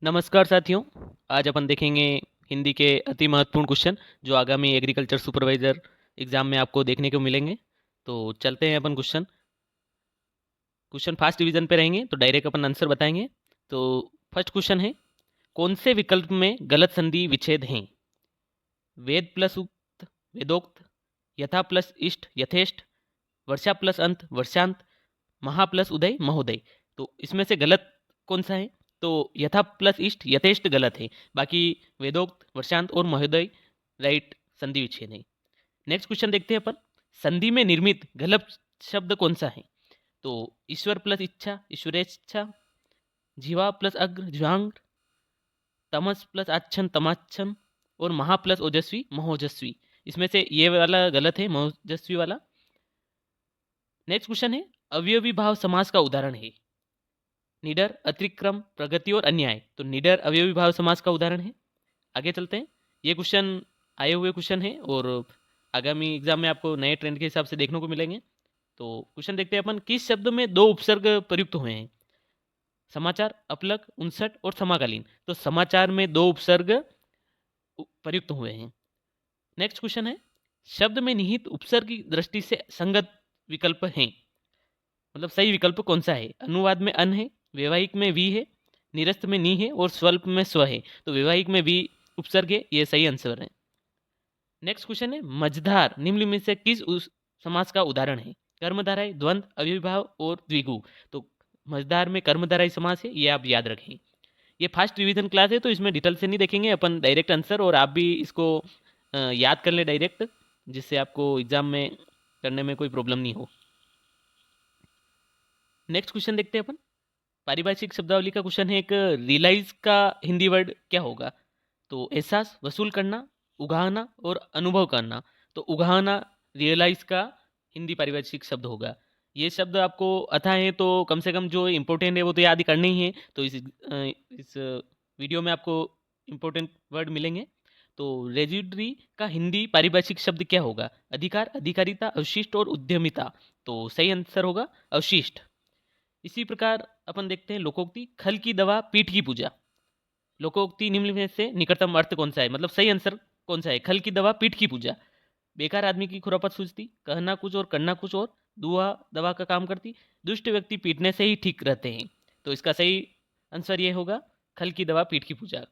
नमस्कार साथियों। आज अपन देखेंगे हिंदी के अति महत्वपूर्ण क्वेश्चन जो आगामी एग्रीकल्चर सुपरवाइज़र एग्ज़ाम में आपको देखने को मिलेंगे। तो चलते हैं अपन क्वेश्चन क्वेश्चन फास्ट डिवीजन पे रहेंगे तो डायरेक्ट अपन आंसर बताएंगे। तो फर्स्ट क्वेश्चन है, कौन से विकल्प में गलत संधि विच्छेद हैं? वेद प्लस उक्त, वेदोक्त, यथा प्लस इष्ट यथेष्ट, वर्षा प्लस अंत वर्षांत, महा प्लस उदय महोदय। तो इसमें से गलत कौन सा है? तो यथा प्लस इष्ट यथेष्ट गलत है। बाकी वेदोक्त, वर्षांत और महोदय राइट संधि विच्छेद है। नेक्स्ट क्वेश्चन देखते हैं अपन, संधि में निर्मित गलत शब्द कौन सा है? तो ईश्वर प्लस इच्छा ईश्वरेच्छा, जीवा प्लस अग्र ज्वांग, तमस प्लस आच्छन तमाच्छन और महा प्लस ओजस्वी महोजस्वी। इसमें से ये वाला गलत है, महोजस्वी वाला। नेक्स्ट क्वेश्चन है, अवयवी भाव समास का उदाहरण है? निडर, अतिक्रम, प्रगति और अन्याय। तो निडर अवयवी भाव समास का उदाहरण है। आगे चलते हैं। ये क्वेश्चन आए हुए क्वेश्चन है और आगामी एग्जाम में आपको नए ट्रेंड के हिसाब से देखने को मिलेंगे। तो क्वेश्चन देखते हैं अपन, किस शब्द में दो उपसर्ग प्रयुक्त हुए हैं? समाचार, अपलक, उनसठ और समाकालीन। तो समाचार में दो उपसर्ग प्रयुक्त हुए हैं। नेक्स्ट क्वेश्चन है, शब्द में निहित उपसर्ग की दृष्टि से संगत विकल्प हैं? मतलब सही विकल्प कौन सा है? अनुवाद में अन है, वैवाहिक में वी है, निरस्त में नी है और स्वल्प में स्व है। तो वैवाहिक में वी उपसर्ग है, ये सही आंसर है। नेक्स्ट क्वेश्चन है, मझधार निम्न में से किस उस समास का उदाहरण है? कर्मधारय, द्वंद्व, अविर्भाव और द्विगु। तो मझधार में कर्मधारय समास है, ये आप याद रखें। ये फास्ट रिवीजन क्लास है तो इसमें डिटेल से नहीं देखेंगे अपन, डायरेक्ट आंसर, और आप भी इसको याद कर ले डायरेक्ट, जिससे आपको एग्जाम में करने में कोई प्रॉब्लम नहीं हो। नेक्स्ट क्वेश्चन देखते हैं अपन, पारिभाषिक शब्दावली का क्वेश्चन है एक, रियलाइज का हिंदी वर्ड क्या होगा? तो एहसास, वसूल करना, उगाहना और अनुभव करना। तो उगाहना रियलाइज का हिंदी पारिभाषिक शब्द होगा। ये शब्द आपको आता है तो कम से कम जो इम्पोर्टेंट है वो तो याद ही करने ही है। तो इस वीडियो में आपको इम्पोर्टेंट वर्ड मिलेंगे। तो रेजिडरी का हिंदी पारिभाषिक शब्द क्या होगा? अधिकार, अधिकारिता, अवशिष्ट और उद्यमिता। तो सही आंसर होगा अवशिष्ट। इसी प्रकार अपन देखते हैं लोकोक्ति, खल की दवा पीठ की पूजा। लोकोक्ति निम्न में से निकटतम अर्थ कौन सा है? मतलब सही आंसर कौन सा है? खल की दवा पीठ की पूजा। बेकार आदमी की खुरापत सूझती, कहना कुछ और करना कुछ और, दुआ दवा का काम करती, दुष्ट व्यक्ति पीटने से ही ठीक रहते हैं। तो इसका सही आंसर ये होगा, खल की दवा पीठ की पूजा।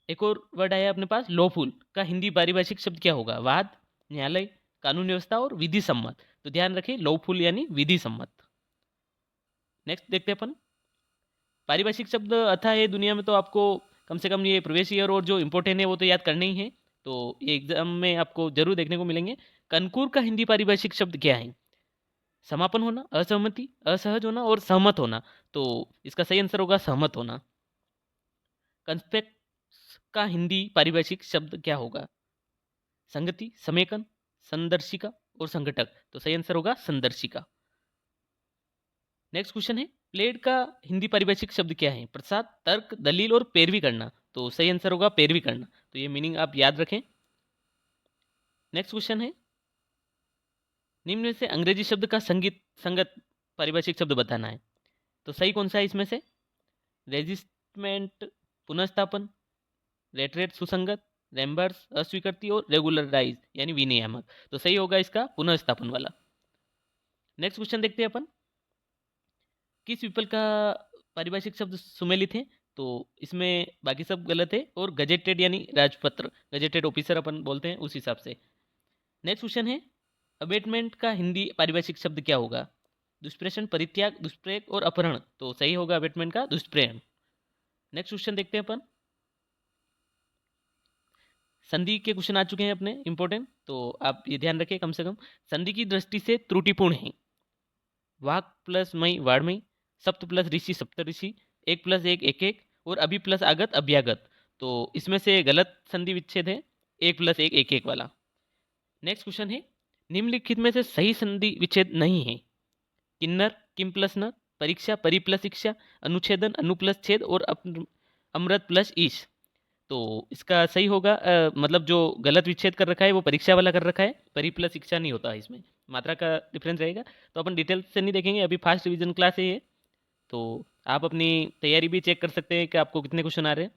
एक और वर्ड आया अपने पास, लॉफुल का हिंदी पारिभाषिक शब्द क्या होगा? वाद, न्यायालय, कानून व्यवस्था और विधि सम्मत। तो ध्यान रखें, लॉफुल यानी विधि सम्मत। नेक्स्ट देखते हैं अपन, पारिभाषिक शब्द अथा है दुनिया में, तो आपको कम से कम ये प्रवेश ईयर और जो इम्पोर्टेंट है वो तो याद करने ही है। तो ये एग्जाम में आपको जरूर देखने को मिलेंगे। कनकूर का हिंदी पारिभाषिक शब्द क्या है? समापन होना, असहमति, असहज होना और सहमत होना। तो इसका सही आंसर होगा सहमत होना। कंस्पेक्स का हिंदी पारिभाषिक शब्द क्या होगा? संगति, समेकन, संदर्शिका और संघटक। तो सही आंसर होगा संदर्शिका। नेक्स्ट क्वेश्चन है, प्लेड का हिंदी पारिभाषिक शब्द क्या है? प्रसाद, तर्क, दलील और पैरवी करना। तो सही आंसर होगा पैरवी करना। तो ये मीनिंग आप याद रखें। नेक्स्ट क्वेश्चन है, निम्न में से अंग्रेजी शब्द का संगत पारिभाषिक शब्द बताना है। तो सही कौन सा है इसमें से? रेजिस्टमेंट पुनर्स्थापन, रेटरेट सुसंगत, रेम्बर्स अस्वीकृति और रेगुलराइज यानी विनियामक। तो सही होगा इसका पुनर्स्थापन वाला। नेक्स्ट क्वेश्चन देखते हैं अपन, किस विकल्प का पारिभाषिक शब्द सुमेलित है? तो इसमें बाकी सब गलत है और गजेटेड यानी राजपत्र, गजेटेड ऑफिसर अपन बोलते हैं उस हिसाब से। नेक्स्ट क्वेश्चन है, अबेटमेंट का हिंदी पारिभाषिक शब्द क्या होगा? दुष्प्रेषण, परित्याग, दुष्प्रयोग और अपहरण। तो सही होगा अबेटमेंट का दुष्प्रेरण। नेक्स्ट क्वेश्चन देखते हैं अपन, संधि के क्वेश्चन आ चुके हैं अपने इंपॉर्टेंट, तो आप ये ध्यान रखें कम से कम। संधि की दृष्टि से त्रुटिपूर्ण है, वाक प्लस मई वाड़मई, सप्त प्लस ऋषि सप्त ऋषि, एक प्लस एक एक एक और अभी प्लस आगत अभ्यागत। तो इसमें से गलत संधि विच्छेद है एक प्लस एक एक एक वाला। नेक्स्ट क्वेश्चन है, निम्नलिखित में से सही संधि विच्छेद नहीं है? किन्नर, किम प्लस न, परीक्षा, परि प्लस शिक्षा, अनुच्छेदन, अनु प्लस छेद और अमृत प्लस ईश। तो इसका सही होगा मतलब जो गलत विच्छेद कर रखा है वो परीक्षा वाला कर रखा है, परि प्लस शिक्षा नहीं होता है, इसमें मात्रा का डिफरेंस रहेगा। तो अपन डिटेल से नहीं देखेंगे, अभी फास्ट रिवीजन क्लास है ये। तो आप अपनी तैयारी भी चेक कर सकते हैं कि आपको कितने क्वेश्चन आ रहे हैं।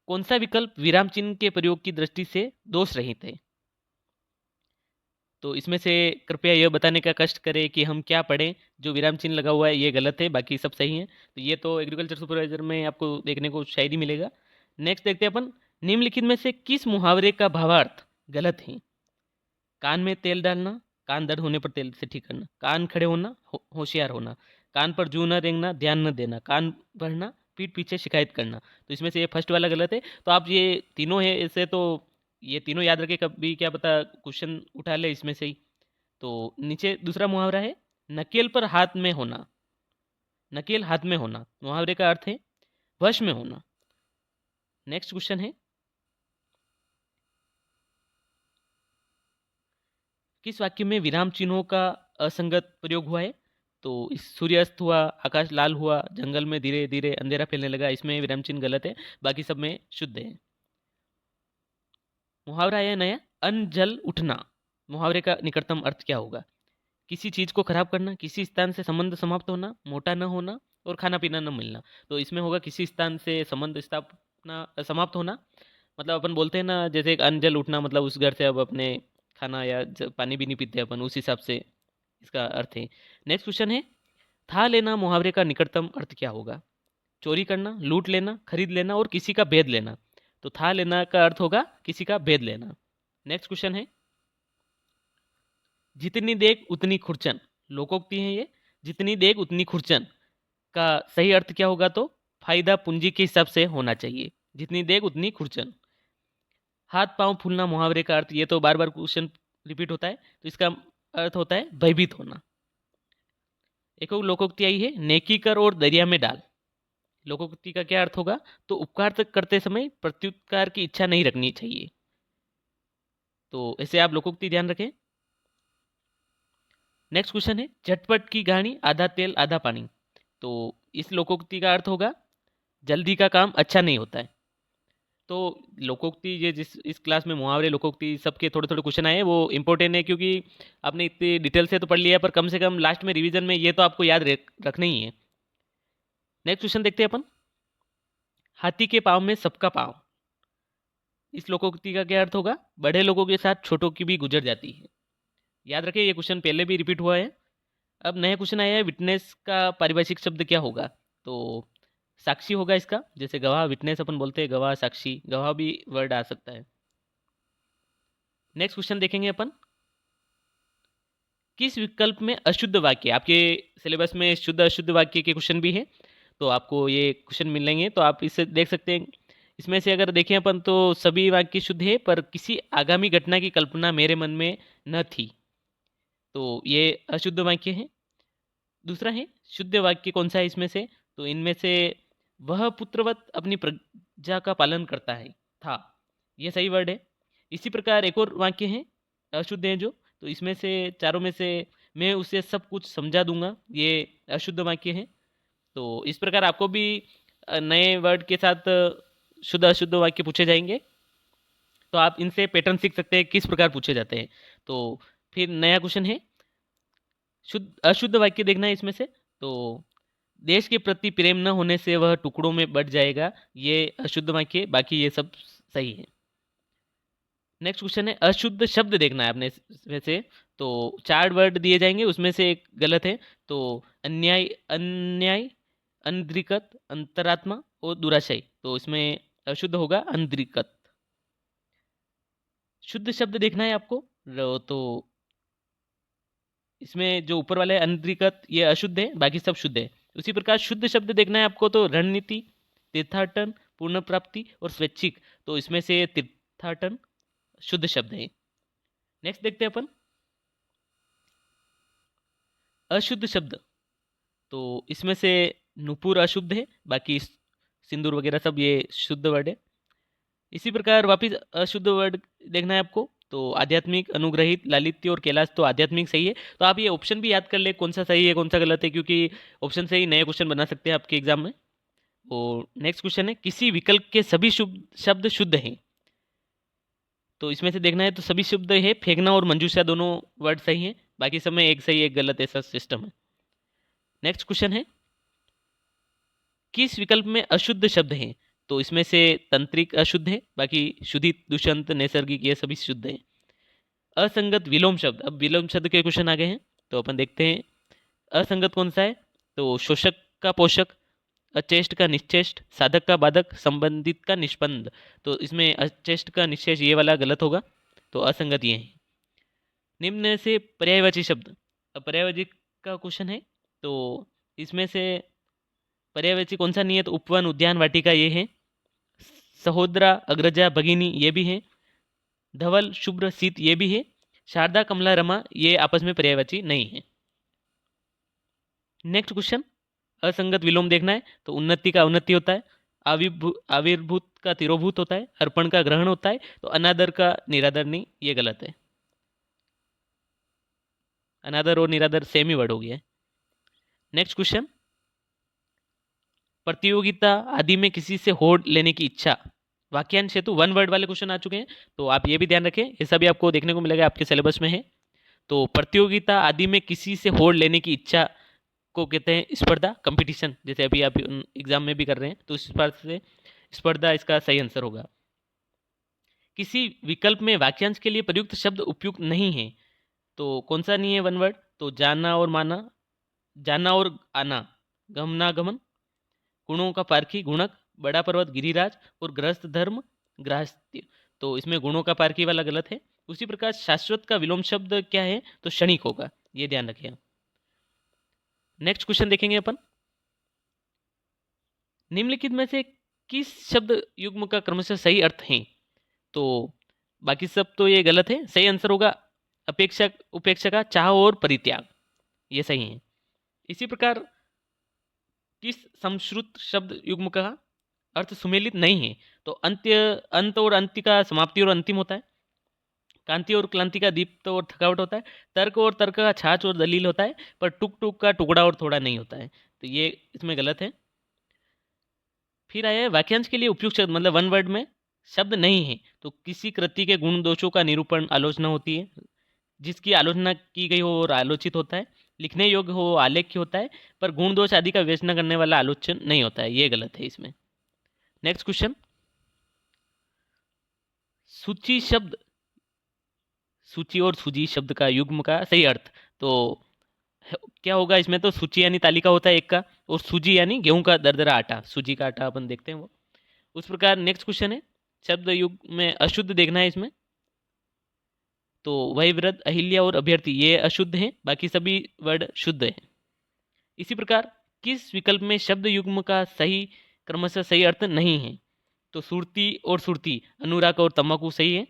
कौन सा विकल्प विराम चिन्ह के प्रयोग की दृष्टि से दोष रहित है? तो इसमें से कृपया यह बताने का कष्ट करें कि हम क्या पढ़ें। जो विराम चिन्ह लगा हुआ है ये गलत है, बाकी सब सही है। तो ये तो एग्रीकल्चर सुपरवाइजर में आपको देखने को शायद ही मिलेगा। नेक्स्ट देखते हैं अपन, निम्नलिखित में से किस मुहावरे का भावार्थ गलत है? कान में तेल डालना, कान दर्द होने पर तेल से ठीक करना, कान खड़े होना, होशियार होना, कान पर जूं न रेंगना, ध्यान न देना, कान भरना, पीठ पीछे शिकायत करना। तो इसमें से ये फर्स्ट वाला गलत है। तो आप ये तीनों है ऐसे, तो ये तीनों याद रखें, कभी क्या पता क्वेश्चन उठा ले इसमें से ही। तो नीचे दूसरा मुहावरा है, नकेल पर हाथ में होना। नकेल हाथ में होना मुहावरे का अर्थ है वश में होना। नेक्स्ट क्वेश्चन है, किस वाक्य में विराम चिन्हों का असंगत प्रयोग हुआ है? तो इस सूर्यास्त हुआ, आकाश लाल हुआ, जंगल में धीरे धीरे अंधेरा फैलने लगा, इसमें विराम चिन्ह गलत है, बाकी सब में शुद्ध है। मुहावरा है नया, अन्न जल उठना। मुहावरे का निकटतम अर्थ क्या होगा? किसी चीज को खराब करना, किसी स्थान से संबंध समाप्त होना, मोटा न होना और खाना पीना न मिलना। तो इसमें होगा किसी स्थान से संबंध स्थापना समाप्त होना। मतलब अपन बोलते हैं ना, जैसे एक अन्न जल उठना, मतलब उस घर से अब अपने खाना या पानी भी नहीं पीते अपन, उस हिसाब से इसका अर्थ है। नेक्स्ट क्वेश्चन है, था लेना मुहावरे का निकटतम अर्थ क्या होगा? चोरी करना, लूट लेना, खरीद लेना और किसी का भेद लेना। तो था लेना का अर्थ होगा किसी का भेद लेना। नेक्स्ट क्वेश्चन है, जितनी देख उतनी खुरचन। लोकोक्ति है ये, जितनी देख उतनी खुरचन का सही अर्थ क्या होगा? तो फायदा पूंजी के हिसाब से होना चाहिए, जितनी देख उतनी खुरचन। हाथ पांव फूलना मुहावरे का अर्थ, ये तो बार बार क्वेश्चन रिपीट होता है, तो इसका अर्थ होता है भयभीत होना। एक और लोकोक्ति आई है, नेकी कर और दरिया में डाल। लोकोक्ति का क्या अर्थ होगा? तो उपकार तक करते समय प्रत्युपकार की इच्छा नहीं रखनी चाहिए। तो ऐसे आप लोकोक्ति ध्यान रखें। नेक्स्ट क्वेश्चन है, झटपट की कहानी, आधा तेल आधा पानी। तो इस लोकोक्ति का अर्थ होगा जल्दी का काम अच्छा नहीं होता है। तो लोकोक्ति, ये जिस इस क्लास में मुहावरे लोकोक्ति सबके थोड़े थोड़े क्वेश्चन आए हैं, वो इंपॉर्टेंट है, क्योंकि आपने इतनी डिटेल से तो पढ़ लिया है, पर कम से कम लास्ट में रिवीजन में ये तो आपको याद रखना ही है। नेक्स्ट क्वेश्चन देखते हैं अपन, हाथी के पाँव में सबका पाँव। इस लोकोक्ति का क्या अर्थ होगा? बड़े लोगों के साथ छोटों की भी गुजर जाती है। याद रखें, ये क्वेश्चन पहले भी रिपीट हुआ है। अब नया क्वेश्चन आया है, विटनेस का पारिभाषिक शब्द क्या होगा? तो साक्षी होगा इसका, जैसे गवाह, विटनेस अपन बोलते हैं, गवाह साक्षी, गवाह भी वर्ड आ सकता है। नेक्स्ट क्वेश्चन देखेंगे अपन, किस विकल्प में अशुद्ध वाक्य? आपके सिलेबस में शुद्ध अशुद्ध वाक्य के क्वेश्चन भी है, तो आपको ये क्वेश्चन मिलेंगे, तो आप इसे देख सकते हैं। इसमें से अगर देखें अपन तो सभी वाक्य शुद्ध है, पर किसी आगामी घटना की कल्पना मेरे मन में न थी। तो ये अशुद्ध वाक्य है। दूसरा है, शुद्ध वाक्य कौन सा है इसमें से? तो इनमें से वह पुत्रवत अपनी प्रजा का पालन करता है था, ये सही वर्ड है। इसी प्रकार एक और वाक्य है अशुद्ध है जो, तो इसमें से चारों में से मैं उसे सब कुछ समझा दूंगा, ये अशुद्ध वाक्य है। तो इस प्रकार आपको भी नए वर्ड के साथ शुद्ध अशुद्ध वाक्य पूछे जाएंगे, तो आप इनसे पैटर्न सीख सकते हैं किस प्रकार पूछे जाते हैं। तो फिर नया क्वेश्चन है, शुद्ध अशुद्ध वाक्य देखना है इसमें से। तो देश के प्रति प्रेम न होने से वह टुकड़ों में बट जाएगा, ये अशुद्ध वाक्य, बाकी ये सब सही है। नेक्स्ट क्वेश्चन है, अशुद्ध शब्द देखना है आपने वैसे। तो चार वर्ड दिए जाएंगे, उसमें से एक गलत है। तो अन्याय, अन्याय, अनधिकृत, अंतरात्मा और दुराशय। तो इसमें अशुद्ध होगा अनधिकृत। शुद्ध शब्द देखना है आपको, तो इसमें जो ऊपर वाला है अनधिकृत, ये अशुद्ध है, बाकी सब शुद्ध है। उसी प्रकार शुद्ध शब्द देखना है आपको, तो रणनीति, तीर्थाटन, पूर्ण प्राप्ति और स्वैच्छिक। तो इसमें से तीर्थाटन शुद्ध शब्द है। नेक्स्ट देखते हैं अपन, अशुद्ध शब्द। तो इसमें से नुपुर अशुद्ध है, बाकी सिंदूर वगैरह सब ये शुद्ध वर्ड है। इसी प्रकार वापिस अशुद्ध वर्ड देखना है आपको, तो आध्यात्मिक, अनुग्रहित, लालित्य और कैलाश। तो आध्यात्मिक सही है। तो आप ये ऑप्शन भी याद कर ले कौन सा सही है कौन सा गलत है, क्योंकि ऑप्शन से ही नए क्वेश्चन बना सकते हैं आपके एग्जाम में। और नेक्स्ट क्वेश्चन है, किसी विकल्प के सभी शब्द शुद्ध हैं। तो इसमें से देखना है, तो सभी शब्द है, फेंकना और मंजूषा दोनों वर्ड सही हैं, बाकी सब में एक सही एक गलत, ऐसा सिस्टम है। नेक्स्ट क्वेश्चन है, किस विकल्प में अशुद्ध शब्द हैं? तो इसमें से तंत्रिक अशुद्ध है, बाकी शुद्धित, दुष्यंत, नैसर्गिक ये सभी शुद्ध है। असंगत विलोम शब्द, अब विलोम शब्द के क्वेश्चन आ गए हैं, तो अपन देखते हैं असंगत कौन सा है। तो शोषक का पोषक, अचेष्ट का निश्चेष्ट, साधक का बाधक, संबंधित का निष्पंद। तो इसमें अचेष्ट का निश्चेष्ट ये वाला गलत होगा, तो असंगत ये है। निम्न में से पर्यायवाची शब्द, अब पर्यायवाची का क्वेश्चन है, तो इसमें से पर्यायवाची कौन सा नहीं है? तो उपवन, उद्यान, वाटिका ये है। सहोदरा, अग्रजा, भगिनी ये भी है। धवल, शुभ्र, शीत ये भी है। शारदा, कमला, रमा ये आपस में पर्यायवाची नहीं है। नेक्स्ट क्वेश्चन, असंगत विलोम देखना है, तो उन्नति का औन्नति होता है, आविर्भूत का तिरोभूत होता है, अर्पण का ग्रहण होता है, तो अनादर का निरादर नहीं, ये गलत है। अनादर और निरादर सेम ही वर्ड हो गया है। नेक्स्ट क्वेश्चन, प्रतियोगिता आदि में किसी से होड़ लेने की इच्छा, वाक्यांश हेतु वन वर्ड वाले क्वेश्चन आ चुके हैं, तो आप ये भी ध्यान रखें, ये सभी आपको देखने को मिलेगा, आपके सिलेबस में है। तो प्रतियोगिता आदि में किसी से होड़ लेने की इच्छा को कहते हैं स्पर्धा, कंपटीशन, जैसे अभी आप एग्जाम में भी कर रहे हैं, तो इस बात से स्पर्धा इसका सही आंसर होगा। किसी विकल्प में वाक्यांश के लिए प्रयुक्त शब्द उपयुक्त नहीं है, तो कौन सा नहीं है वन वर्ड? तो जाना और माना, जाना और आना, गमनागमन, गुणों का पारखी, गुणक, बड़ा पर्वत, गिरिराज, और गृहस्थ धर्म, गृहस्थ्य। तो इसमें गुणों का पारखी वाला गलत है। उसी प्रकार शाश्वत का विलोम शब्द क्या है? तो क्षणिक होगा, ये ध्यान रखिए। नेक्स्ट क्वेश्चन देखेंगे अपन, निम्नलिखित में से किस शब्द युग्म का क्रमशः सही अर्थ है? तो बाकी सब तो ये गलत है, सही आंसर होगा अपेक्षा, उपेक्षा का, चाह और परित्याग, ये सही है। इसी प्रकार किस समश्रुत शब्द युग्म का अर्थ सुमेलित नहीं है? तो अंत्य, अंत और अंत्य का समाप्ति और अंतिम होता है। कांति और क्लांति का दीप्त और थकावट होता है। तर्क और तर्क का छाछ और दलील होता है, पर टुक टुक का टुकड़ा और थोड़ा नहीं होता है, तो ये इसमें गलत है। फिर आया है वाक्यांश के लिए उपयुक्त शब्द, मतलब वन वर्ड में शब्द नहीं है, तो किसी कृति के गुण दोषों का निरूपण आलोचना होती है, जिसकी आलोचना की गई हो और आलोचित होता है, लिखने योग्य हो आलेख्य होता है, पर गुण दोष आदि का विवेचना करने वाला आलोचन नहीं होता है, ये गलत है इसमें। नेक्स्ट क्वेश्चन, सूची शब्द, सूची और सूजी शब्द का युग्म का सही अर्थ, तो क्या होगा इसमें? तो सूची यानी तालिका होता है एक का, और सूजी यानी गेहूं का दरदरा आटा, सूजी का आटा अपन देखते हैं वो। उस प्रकार नेक्स्ट क्वेश्चन है, शब्द युग में अशुद्ध देखना है इसमें, तो वही व्रत, अहिल्या और अभ्यर्थी ये अशुद्ध हैं, बाकी सभी वर्ड शुद्ध हैं। इसी प्रकार किस विकल्प में शब्द युग्म का सही क्रमशः सही अर्थ नहीं है? तो सुरती और सुरती, अनुराग और तम्बाकू सही है।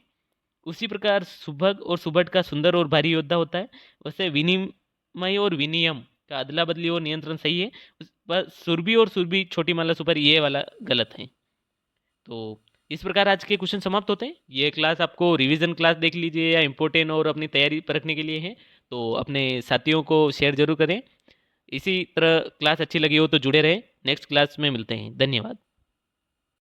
उसी प्रकार सुभग और सुभट का सुंदर और भारी योद्धा होता है। वैसे विनिमय और विनियम का अदला बदली और नियंत्रण सही है। पर सुरभि और सुरभि, छोटी माला सुपर, ये वाला गलत है। तो इस प्रकार आज के क्वेश्चन समाप्त होते हैं। ये क्लास आपको रिवीजन क्लास देख लीजिए या इम्पोर्टेंट और अपनी तैयारी परखने के लिए है, तो अपने साथियों को शेयर जरूर करें। इसी तरह क्लास अच्छी लगी हो तो जुड़े रहें। नेक्स्ट क्लास में मिलते हैं, धन्यवाद।